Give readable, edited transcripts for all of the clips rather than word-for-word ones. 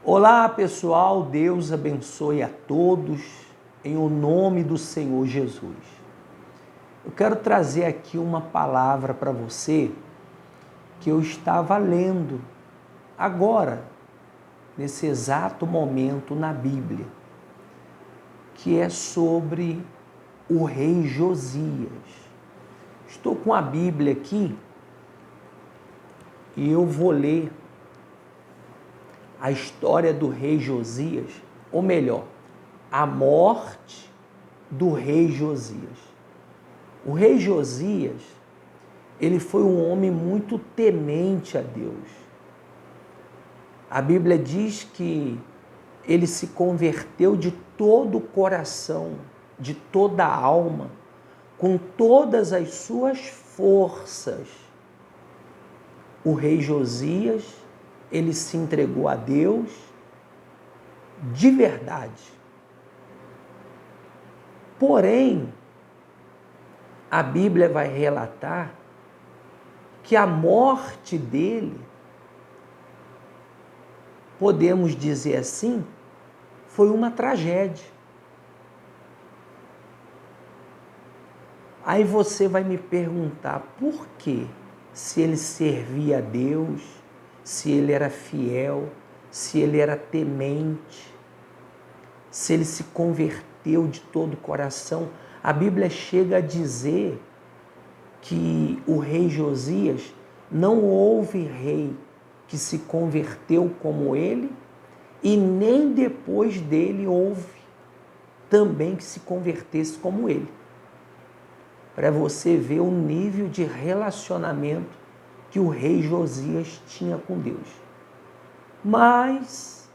Olá pessoal, Deus abençoe a todos em o nome do Senhor Jesus. Eu quero trazer aqui uma palavra para você que eu estava lendo agora, nesse exato momento na Bíblia, que é sobre o rei Josias. Estou com a Bíblia aqui e eu vou ler a história do rei Josias, ou melhor, a morte do rei Josias. O rei Josias, ele foi um homem muito temente a Deus. A Bíblia diz que ele se converteu de todo o coração, de toda a alma, com todas as suas forças. O rei Josias, ele se entregou a Deus de verdade. Porém, a Bíblia vai relatar que a morte dele, podemos dizer assim, foi uma tragédia. Aí você vai me perguntar por quê? Se ele servia a Deus, se ele era fiel, se ele era temente, se ele se converteu de todo o coração. A Bíblia chega a dizer que o rei Josias, não houve rei que se converteu como ele, e nem depois dele houve também que se convertesse como ele. Para você ver o nível de relacionamento que o rei Josias tinha com Deus. Mas,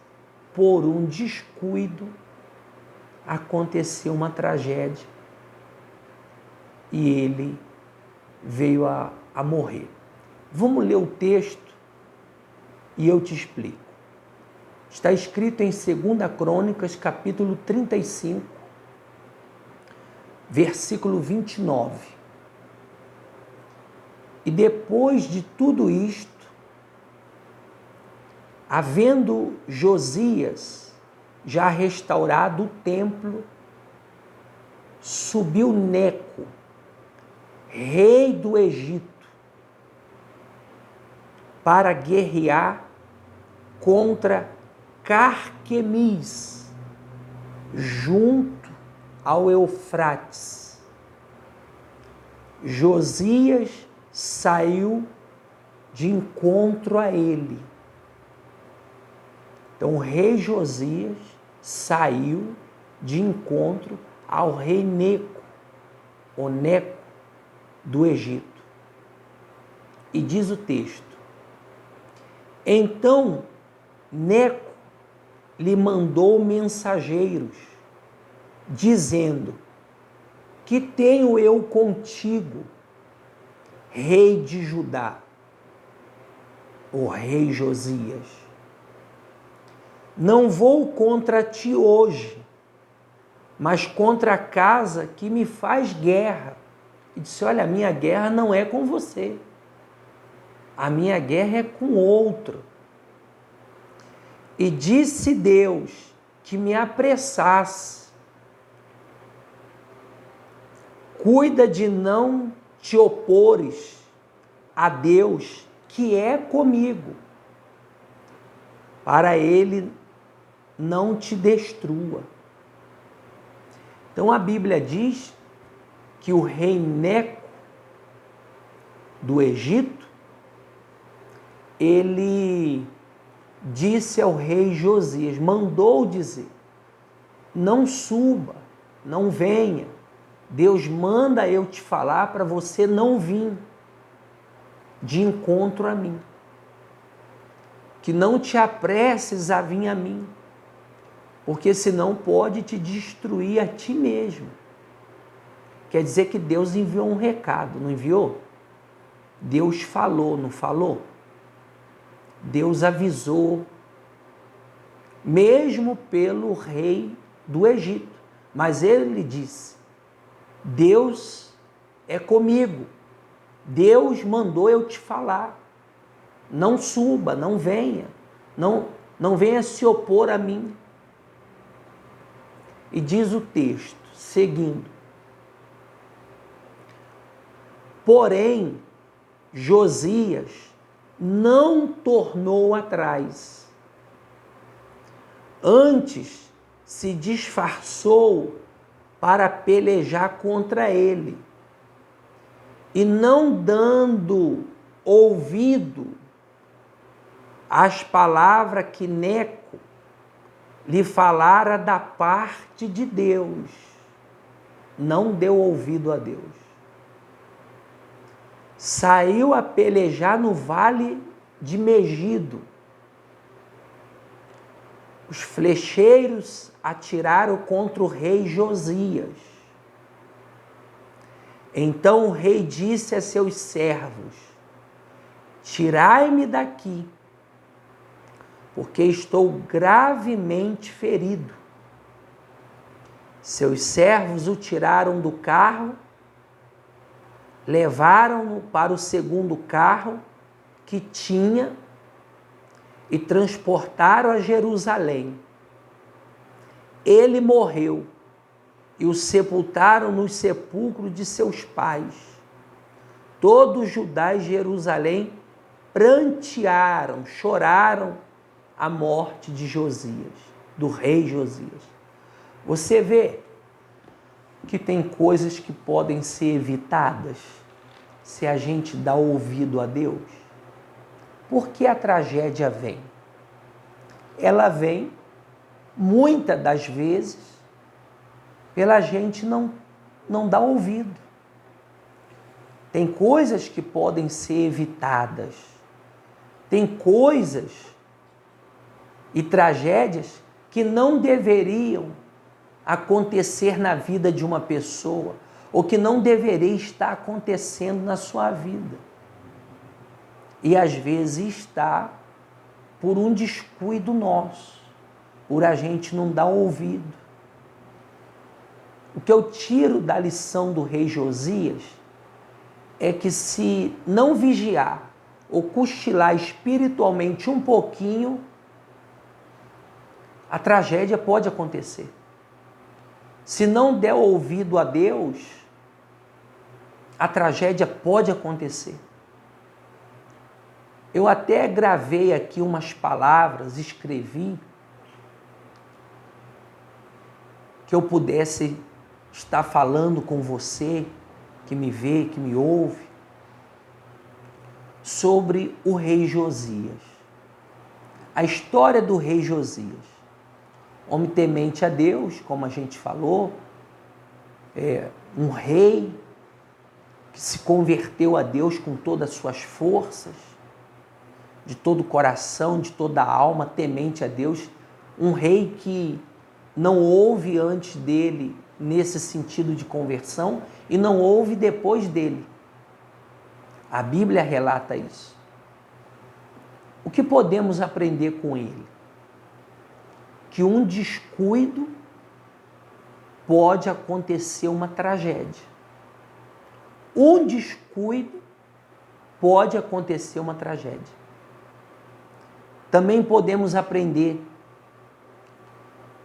por um descuido, aconteceu uma tragédia e ele veio a morrer. Vamos ler o texto e eu te explico. Está escrito em 2 Crônicas, capítulo 35, versículo 29. E depois de tudo isto, havendo Josias já restaurado o templo, subiu Neco, rei do Egito, para guerrear contra Carquemis, junto ao Eufrates. Josias saiu de encontro a ele. Então, o rei Josias saiu de encontro ao rei Neco, o Neco do Egito. E diz o texto: então Neco lhe mandou mensageiros, dizendo: que tenho eu contigo, rei de Judá, o rei Josias? Não vou contra ti hoje, mas contra a casa que me faz guerra. E disse: olha, a minha guerra não é com você, a minha guerra é com outro. E disse Deus que me apressasse. Cuida de não te opores a Deus que é comigo, para ele não te destrua. Então a Bíblia diz que o rei Neco do Egito, ele disse ao rei Josias, mandou dizer: não suba, não venha. Deus manda eu te falar para você não vir de encontro a mim. Que não te apresses a vir a mim, porque senão pode te destruir a ti mesmo. Quer dizer que Deus enviou um recado, não enviou? Deus falou, não falou? Deus avisou, mesmo pelo rei do Egito. Mas ele disse: Deus é comigo, Deus mandou eu te falar, não suba, não venha, não não venha se opor a mim. E diz o texto, seguindo: porém, Josias não tornou atrás. Antes, se disfarçou para pelejar contra ele. E não dando ouvido às palavras que Neco lhe falara da parte de Deus. Não deu ouvido a Deus. Saiu a pelejar no vale de Megido. Os flecheiros atiraram contra o rei Josias. Então o rei disse a seus servos: tirai-me daqui, porque estou gravemente ferido. Seus servos o tiraram do carro, levaram-no para o segundo carro que tinha e transportaram a Jerusalém. Ele morreu e o sepultaram no sepulcro de seus pais. Todos os judeus de Jerusalém prantearam, choraram a morte de Josias, do rei Josias. Você vê que tem coisas que podem ser evitadas se a gente dá ouvido a Deus. Por que a tragédia vem? Ela vem, muitas das vezes, pela gente não dar ouvido. Tem coisas que podem ser evitadas. Tem coisas e tragédias que não deveriam acontecer na vida de uma pessoa, ou que não deveria estar acontecendo na sua vida. E às vezes está por um descuido nosso, por a gente não dar ouvido. O que eu tiro da lição do rei Josias é que se não vigiar ou cochilar espiritualmente um pouquinho, a tragédia pode acontecer. Se não der ouvido a Deus, a tragédia pode acontecer. Eu até gravei aqui umas palavras, escrevi, que eu pudesse estar falando com você, que me vê, que me ouve, sobre o rei Josias. A história do rei Josias. Homem temente a Deus, como a gente falou, um rei que se converteu a Deus com todas as suas forças, de todo o coração, de toda a alma, temente a Deus. Um rei que não houve antes dele nesse sentido de conversão e não houve depois dele. A Bíblia relata isso. O que podemos aprender com ele? Que um descuido pode acontecer uma tragédia. Um descuido pode acontecer uma tragédia. Também podemos aprender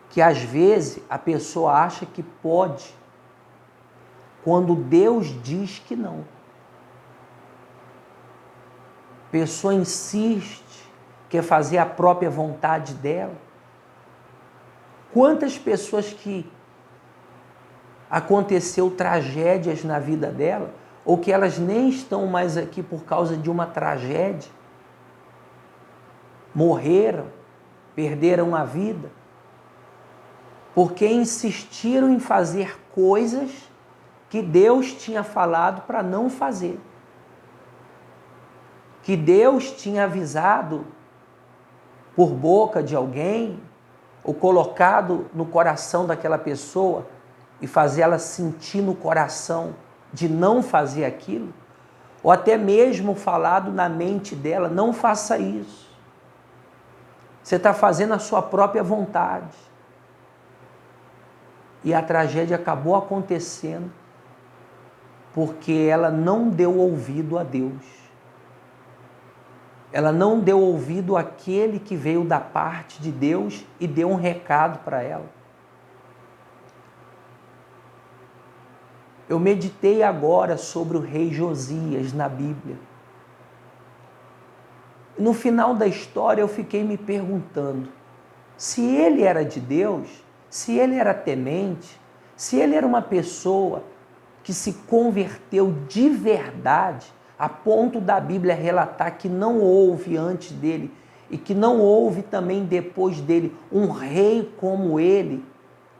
que às vezes a pessoa acha que pode, quando Deus diz que não. A pessoa insiste, quer fazer a própria vontade dela. Quantas pessoas que aconteceu tragédias na vida dela, ou que elas nem estão mais aqui por causa de uma tragédia, morreram, perderam a vida, porque insistiram em fazer coisas que Deus tinha falado para não fazer, que Deus tinha avisado por boca de alguém, ou colocado no coração daquela pessoa e fazer ela sentir no coração de não fazer aquilo, ou até mesmo falado na mente dela: não faça isso. Você está fazendo a sua própria vontade. E a tragédia acabou acontecendo porque ela não deu ouvido a Deus. Ela não deu ouvido àquele que veio da parte de Deus e deu um recado para ela. Eu meditei agora sobre o rei Josias na Bíblia. No final da história eu fiquei me perguntando se ele era de Deus, se ele era temente, se ele era uma pessoa que se converteu de verdade, a ponto da Bíblia relatar que não houve antes dele e que não houve também depois dele um rei como ele,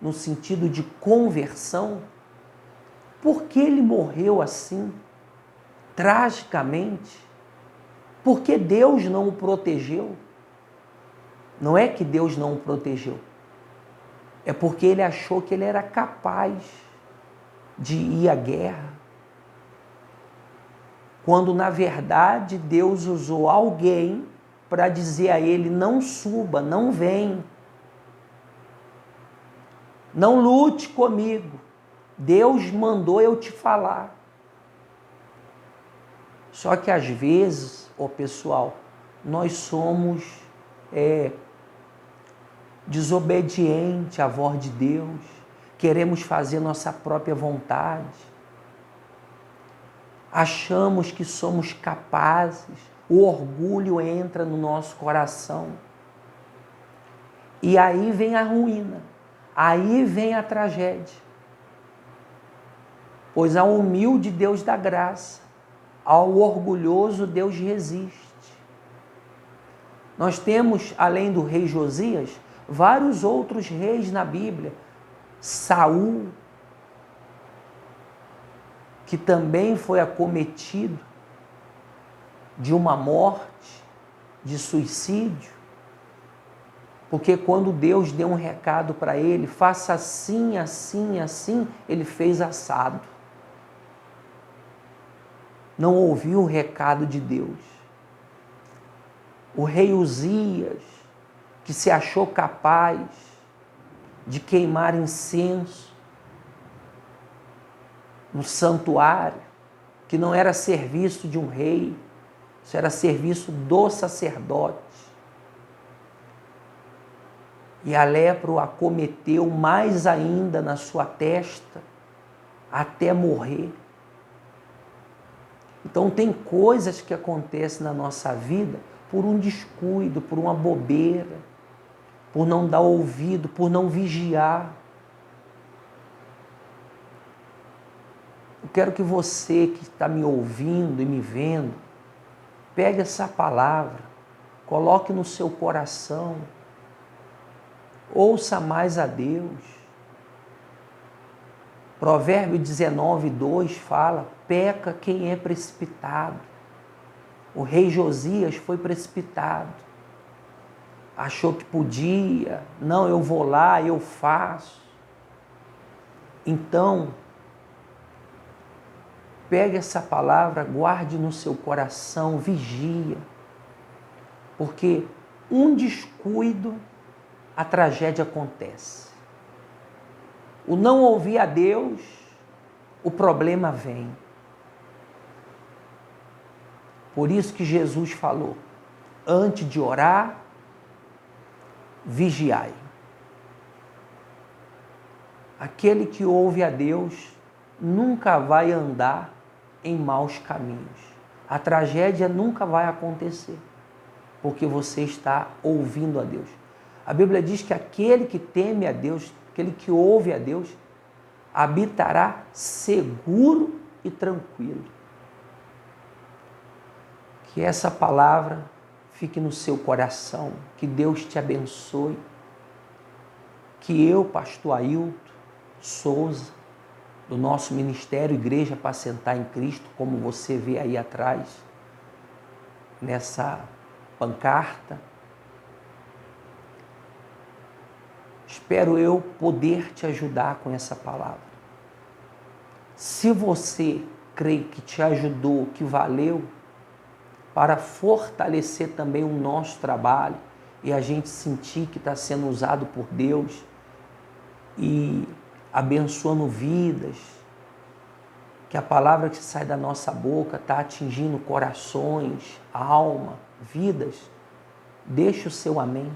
no sentido de conversão. Por que ele morreu assim, tragicamente? Por que Deus não o protegeu? Não é que Deus não o protegeu, é porque ele achou que ele era capaz de ir à guerra, quando na verdade Deus usou alguém para dizer a ele: não suba, não vem, não lute comigo, Deus mandou eu te falar. Só que às vezes, pessoal, nós somos desobedientes à voz de Deus, queremos fazer nossa própria vontade, achamos que somos capazes, o orgulho entra no nosso coração. E aí vem a ruína, aí vem a tragédia. Pois ao humilde Deus dá graça, ao orgulhoso Deus resiste. Nós temos, além do rei Josias, vários outros reis na Bíblia. Saul, que também foi acometido de uma morte, de suicídio, porque quando Deus deu um recado para ele, faça assim, assim, assim, ele fez assado. Não ouviu o recado de Deus. O rei Uzias, que se achou capaz de queimar incenso no santuário, que não era serviço de um rei, isso era serviço do sacerdote. E a lepra o acometeu mais ainda na sua testa, até morrer. Então tem coisas que acontecem na nossa vida por um descuido, por uma bobeira, por não dar ouvido, por não vigiar. Eu quero que você que está me ouvindo e me vendo, pegue essa palavra, coloque no seu coração, ouça mais a Deus. Provérbio 19:2 fala: peca quem é precipitado. O rei Josias foi precipitado. Achou que podia, não, eu vou lá, eu faço. Então, pegue essa palavra, guarde no seu coração, vigia. Porque um descuido, a tragédia acontece. O não ouvir a Deus, o problema vem. Por isso que Jesus falou: antes de orar, vigiai. Aquele que ouve a Deus nunca vai andar em maus caminhos. A tragédia nunca vai acontecer, porque você está ouvindo a Deus. A Bíblia diz que aquele que teme a Deus, aquele que ouve a Deus, habitará seguro e tranquilo. Que essa palavra fique no seu coração, que Deus te abençoe, que eu, pastor Ailton Souza, do nosso ministério Igreja para Sentar em Cristo, como você vê aí atrás, nessa pancarta, espero eu poder te ajudar com essa palavra. Se você crê que te ajudou, que valeu, para fortalecer também o nosso trabalho e a gente sentir que está sendo usado por Deus e abençoando vidas, que a palavra que sai da nossa boca está atingindo corações, alma, vidas, deixe o seu amém.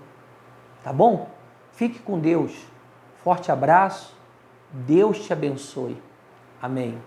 Tá bom? Fique com Deus. Forte abraço. Deus te abençoe. Amém.